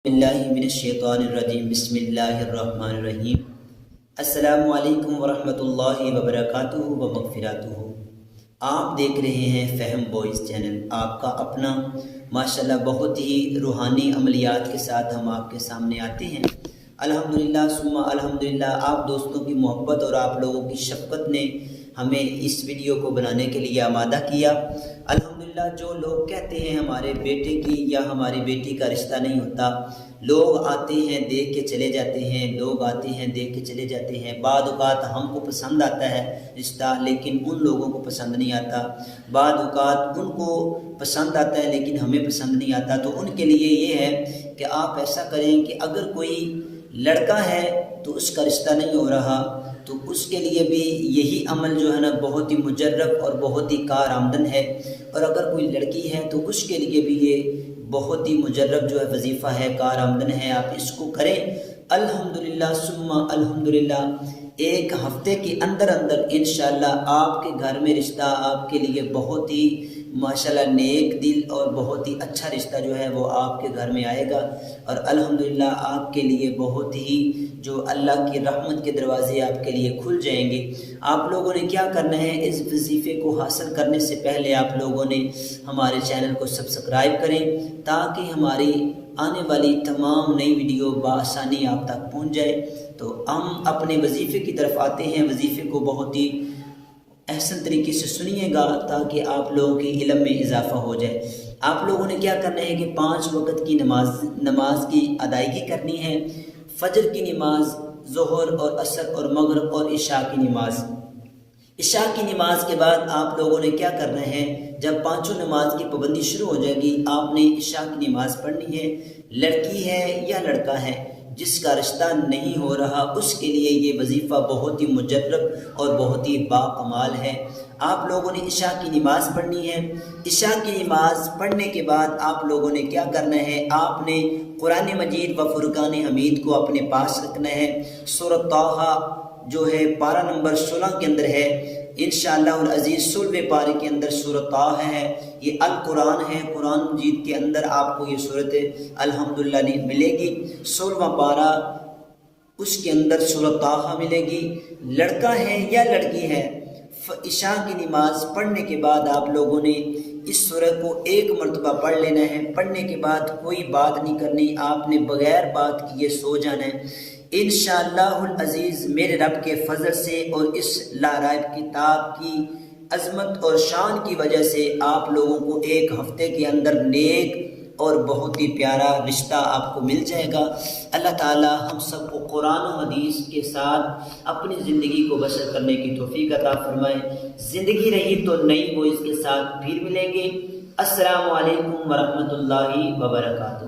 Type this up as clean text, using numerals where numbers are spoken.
باللہ من الشیطان الرجیم بسم اللہ الرحمن الرحیم السلام علیکم ورحمۃ اللہ وبرکاتہ و مغفراتہ۔ آپ دیکھ رہے ہیں فہم بوائز چینل، آپ کا اپنا ماشاءاللہ بہت ہی روحانی عملیات کے ساتھ ہم آپ کے سامنے آتے ہیں۔ الحمدللہ ثم الحمدللہ، آپ دوستوں کی محبت اور آپ لوگوں کی شفقت نے ہمیں اس ویڈیو کو بنانے کے لیے آمادہ کیا۔ الحمدللہ جو لوگ کہتے ہیں ہمارے بیٹے کی یا ہماری بیٹی کا رشتہ نہیں ہوتا، لوگ آتے ہیں دیکھ کے چلے جاتے ہیں، لوگ آتے ہیں دیکھ کے چلے جاتے ہیں۔ بعض اوقات ہم کو پسند آتا ہے رشتہ لیکن ان لوگوں کو پسند نہیں آتا، بعض اوقات ان کو پسند آتا ہے لیکن ہمیں پسند نہیں آتا۔ تو ان کے لیے یہ ہے کہ آپ ایسا کریں کہ اگر کوئی لڑکا ہے تو اس کا رشتہ نہیں ہو رہا تو اس کے لیے بھی یہی عمل جو ہے نا بہت ہی مجرب اور بہت ہی کارآمد ہے، اور اگر کوئی لڑکی ہے تو اس کے لیے بھی یہ بہت ہی مجرب جو ہے وظیفہ ہے، کارآمد ہے۔ آپ اس کو کریں الحمدللہ ثم الحمدللہ، ایک ہفتے کے اندر انشاءاللہ آپ کے گھر میں رشتہ آپ کے لیے بہت ہی ماشاءاللہ نیک دل اور بہت ہی اچھا رشتہ جو ہے وہ آپ کے گھر میں آئے گا، اور الحمدللہ آپ کے لیے بہت ہی جو اللہ کی رحمت کے دروازے آپ کے لیے کھل جائیں گے۔ آپ لوگوں نے کیا کرنا ہے، اس وظیفے کو حاصل کرنے سے پہلے آپ لوگوں نے ہمارے چینل کو سبسکرائب کریں تاکہ ہماری آنے والی تمام نئی ویڈیو بآسانی آپ تک پہنچ جائے۔ تو ہم اپنے وظیفے کی طرف آتے ہیں۔ وظیفے کو بہت ہی احسن طریقے سے سنیے گا تاکہ آپ لوگوں کے علم میں اضافہ ہو جائے۔ آپ لوگوں نے کیا کرنا ہے کہ 5 وقت کی نماز کی ادائیگی کرنی ہے۔ فجر کی نماز، ظہر اور عصر اور مغرب اور عشاء کی نماز۔ عشاء کی نماز کے بعد آپ لوگوں نے کیا کرنا ہے، جب 5 نماز کی پابندی شروع ہو جائے گی آپ نے عشاء کی نماز پڑھنی ہے۔ لڑکی ہے یا لڑکا ہے جس کا رشتہ نہیں ہو رہا اس کے لیے یہ وظیفہ بہت ہی مجرب اور بہت ہی باکمال ہے۔ آپ لوگوں نے عشاء کی نماز پڑھنی ہے۔ عشاء کی نماز پڑھنے کے بعد آپ لوگوں نے کیا کرنا ہے، آپ نے قرآن مجید و فرقان حمید کو اپنے پاس رکھنا ہے۔ سورۃ طٰہٰ جو ہے پارہ نمبر 16 کے اندر ہے، انشاءاللہ العزیز 16ویں پارے کے اندر سورۃ طٰہٰ ہے، یہ القرآن ہے۔ قرآن مجید کے اندر آپ کو یہ صورت الحمدللہ ملے گی، 16واں پارہ اس کے اندر سورۃ طٰہٰ ملے گی۔ لڑکا ہے یا لڑکی ہے، عشاء کی نماز پڑھنے کے بعد آپ لوگوں نے اس سورہ کو 1 مرتبہ پڑھ لینا ہے۔ پڑھنے کے بعد کوئی بات نہیں کرنی، آپ نے بغیر بات کیے سو جانا ہے۔ انشاءاللہ العزیز میرے رب کے فضل سے اور اس لارائب کتاب کی عظمت اور شان کی وجہ سے آپ لوگوں کو 1 ہفتے کے اندر نیک اور بہت ہی پیارا رشتہ آپ کو مل جائے گا۔ اللہ تعالی ہم سب کو قرآن و حدیث کے ساتھ اپنی زندگی کو بسر کرنے کی توفیق عطا فرمائے۔ زندگی رہی تو نئی بوائز کے ساتھ پھر ملیں گے۔ السلام علیکم ورحمۃ اللہ وبرکاتہ۔